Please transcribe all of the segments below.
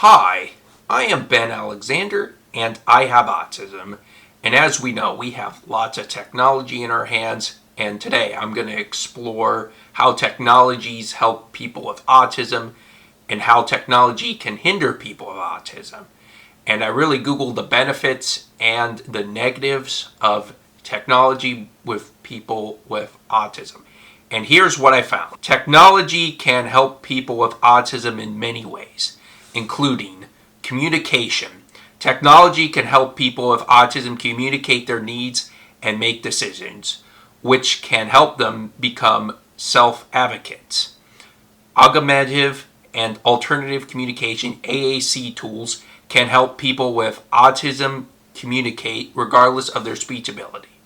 Hi, I am Ben Alexander, and I have autism. And as we know, we have lots of technology in our hands, and today I'm going to explore how technologies help people with autism and how technology can hinder people with autism. And I really Googled the benefits and the negatives of technology with people with autism. And here's what I found. Technology can help people with autism in many ways, including communication. Technology can help people with autism communicate their needs and make decisions, which can help them become self-advocates. Augmentative and alternative communication (AAC) tools can help people with autism communicate regardless of their speech ability.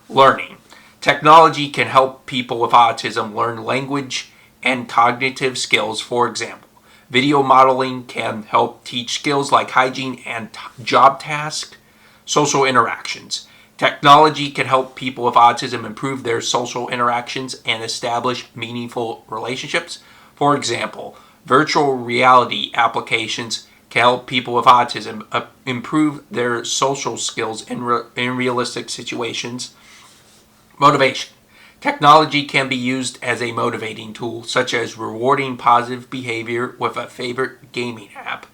Learning. Technology can help people with autism learn language and cognitive skills. For example, video modeling can help teach skills like hygiene and job tasks. Social interactions. Technology can help people with autism improve their social interactions and establish meaningful relationships. For example, virtual reality applications can help people with autism improve their social skills in realistic situations. Motivation. Technology can be used as a motivating tool, such as rewarding positive behavior with a favorite gaming app.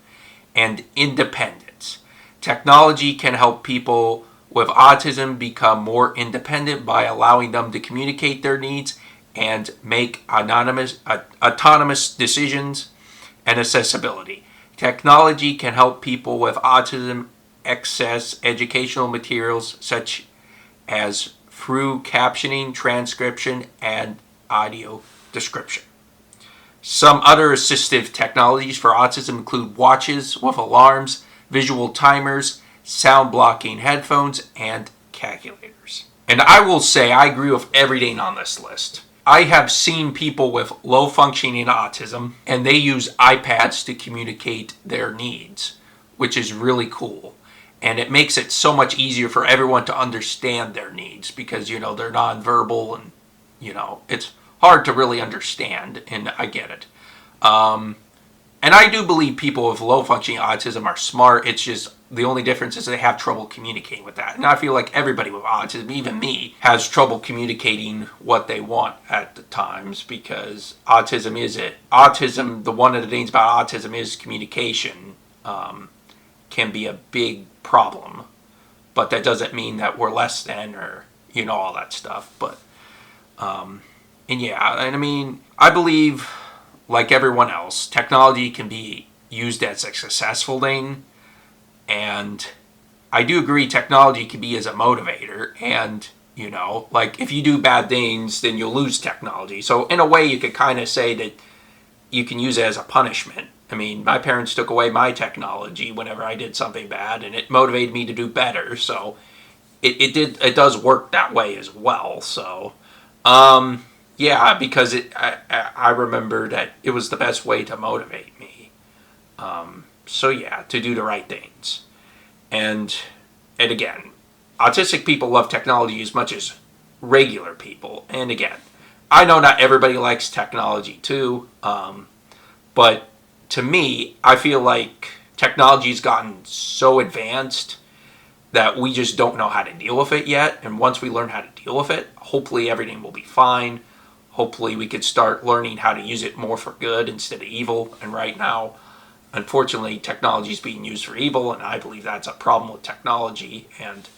And independence. Technology can help people with autism become more independent by allowing them to communicate their needs and make autonomous decisions. And accessibility. Technology can help people with autism access educational materials such as through captioning, transcription, and audio description. Some other assistive technologies for autism include watches with alarms, visual timers, sound blocking headphones, and calculators. And I will say I agree with everything on this list. I have seen people with low functioning autism, and they use iPads to communicate their needs, which is really cool. And it makes it so much easier for everyone to understand their needs because, they're nonverbal and, it's hard to really understand, and I get it. And I do believe people with low functioning autism are smart. It's just the only difference is they have trouble communicating with that. And I feel like everybody with autism, even me, has trouble communicating what they want at the times because autism is it. Autism, one of the things about autism is communication can be a big problem, but that doesn't mean that we're less than or all that stuff. But I believe, like everyone else, technology can be used as a successful thing, and I do agree technology can be as a motivator. And like if you do bad things, then you'll lose technology. So in a way, you could kind of say that you can use it as a punishment. I mean, my parents took away my technology whenever I did something bad, and it motivated me to do better. So it does work that way as well. So because I remember that it was the best way to motivate me. To do the right things. And again, autistic people love technology as much as regular people. And again, I know not everybody likes technology too, but to me, I feel like technology's gotten so advanced that we just don't know how to deal with it yet. And once we learn how to deal with it, hopefully everything will be fine. Hopefully we could start learning how to use it more for good instead of evil. And right now, unfortunately, technology is being used for evil, and I believe that's a problem with technology. And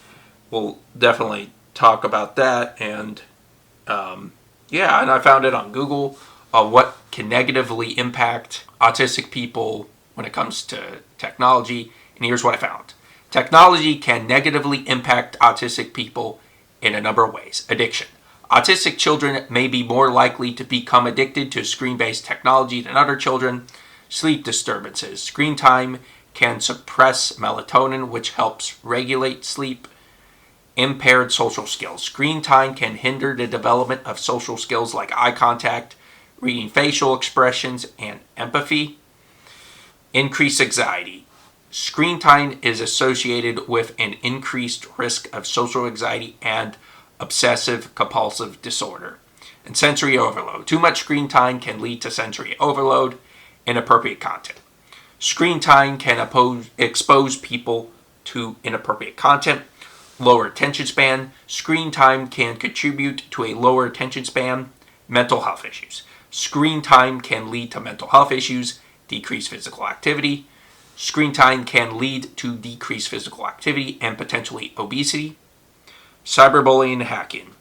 we'll definitely talk about that. And and I found it on Google. What can negatively impact autistic people when it comes to technology. And here's what I found. Technology can negatively impact autistic people in a number of ways. Addiction. Autistic children may be more likely to become addicted to screen-based technology than other children. Sleep disturbances. Screen time can suppress melatonin, which helps regulate sleep. Impaired social skills. Screen time can hinder the development of social skills like eye contact, reading facial expressions, and empathy. Increased anxiety. Screen time is associated with an increased risk of social anxiety and obsessive compulsive disorder. And sensory overload. Too much screen time can lead to sensory overload, inappropriate content. Screen time can expose people to inappropriate content. Lower attention span. Screen time can contribute to a lower attention span. Mental health issues. Screen time can lead to mental health issues, decreased physical activity. Screen time can lead to decreased physical activity and potentially obesity. Cyberbullying and hacking.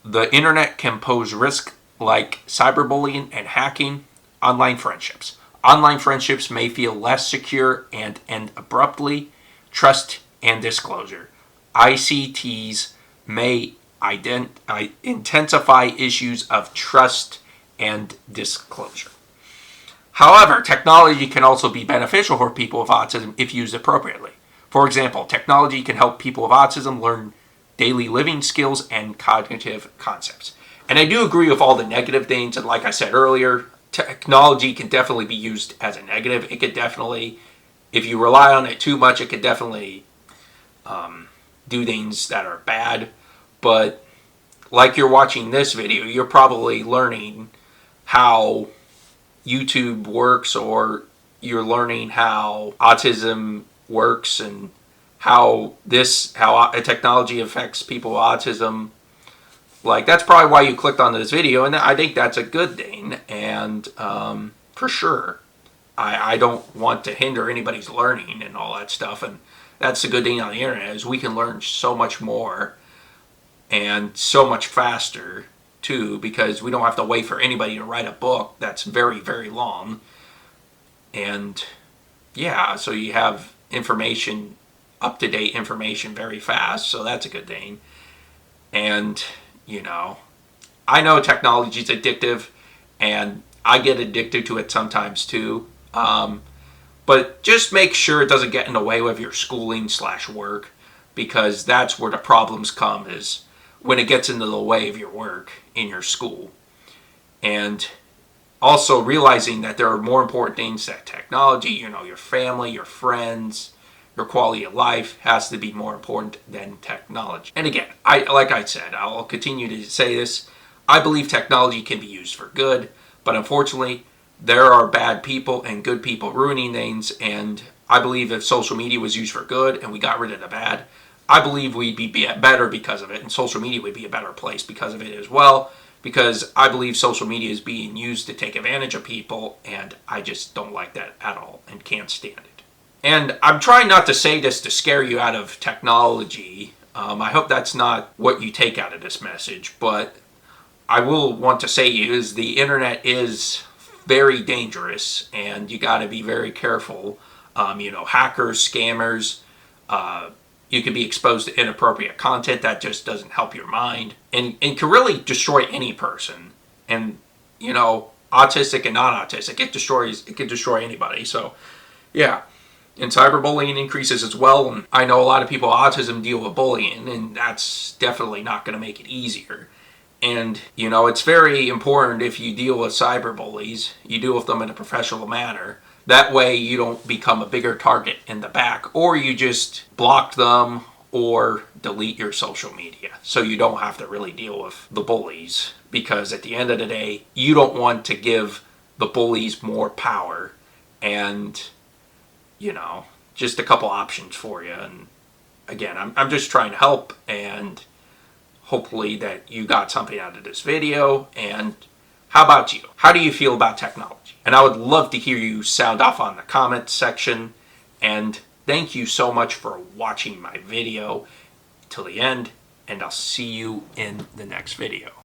The internet can pose risk like cyberbullying and hacking. Online friendships. Online friendships may feel less secure and end abruptly. Trust and disclosure. ICTs may intensify issues of trust and disclosure. However, technology can also be beneficial for people with autism if used appropriately. For example, technology can help people with autism learn daily living skills and cognitive concepts. And I do agree with all the negative things, and like I said earlier, technology can definitely be used as a negative. It could definitely, if you rely on it too much, it could definitely do things that are bad. But like you're watching this video, you're probably learning how YouTube works, or you're learning how autism works and how technology affects people with autism. Like, that's probably why you clicked on this video, and I think that's a good thing. And for sure, I don't want to hinder anybody's learning and all that stuff. And that's the good thing on the internet, is we can learn so much more and so much faster too, because we don't have to wait for anybody to write a book that's very, very long. And yeah, so you have information, up-to-date information, very fast, so that's a good thing. And I know technology is addictive, and I get addicted to it sometimes too. But just make sure it doesn't get in the way of your schooling/work, because that's where the problems come, is when it gets into the way of your work in your school. And also realizing that there are more important things than technology. Your family, your friends, your quality of life has to be more important than technology. And again, like I said, I'll continue to say this. I believe technology can be used for good, but unfortunately, there are bad people and good people ruining things. And I believe if social media was used for good and we got rid of the bad, I believe we'd be better because of it, and social media would be a better place because of it as well, because I believe social media is being used to take advantage of people, and I just don't like that at all and can't stand it. And I'm trying not to say this to scare you out of technology. I hope that's not what you take out of this message, but I will want to say is the internet is very dangerous, and you got to be very careful. Hackers, scammers, you can be exposed to inappropriate content that just doesn't help your mind, and can really destroy any person. And autistic and non-autistic, it can destroy anybody. So yeah. And cyberbullying increases as well. And I know a lot of people with autism deal with bullying, and that's definitely not going to make it easier. And it's very important, if you deal with cyberbullies, you deal with them in a professional manner. That way you don't become a bigger target in the back, or you just block them or delete your social media, so you don't have to really deal with the bullies. Because at the end of the day, you don't want to give the bullies more power. And just a couple options for you. And again, I'm just trying to help, and hopefully that you got something out of this video. And how about you? How do you feel about technology? And I would love to hear you sound off on the comments section. And thank you so much for watching my video till the end, and I'll see you in the next video.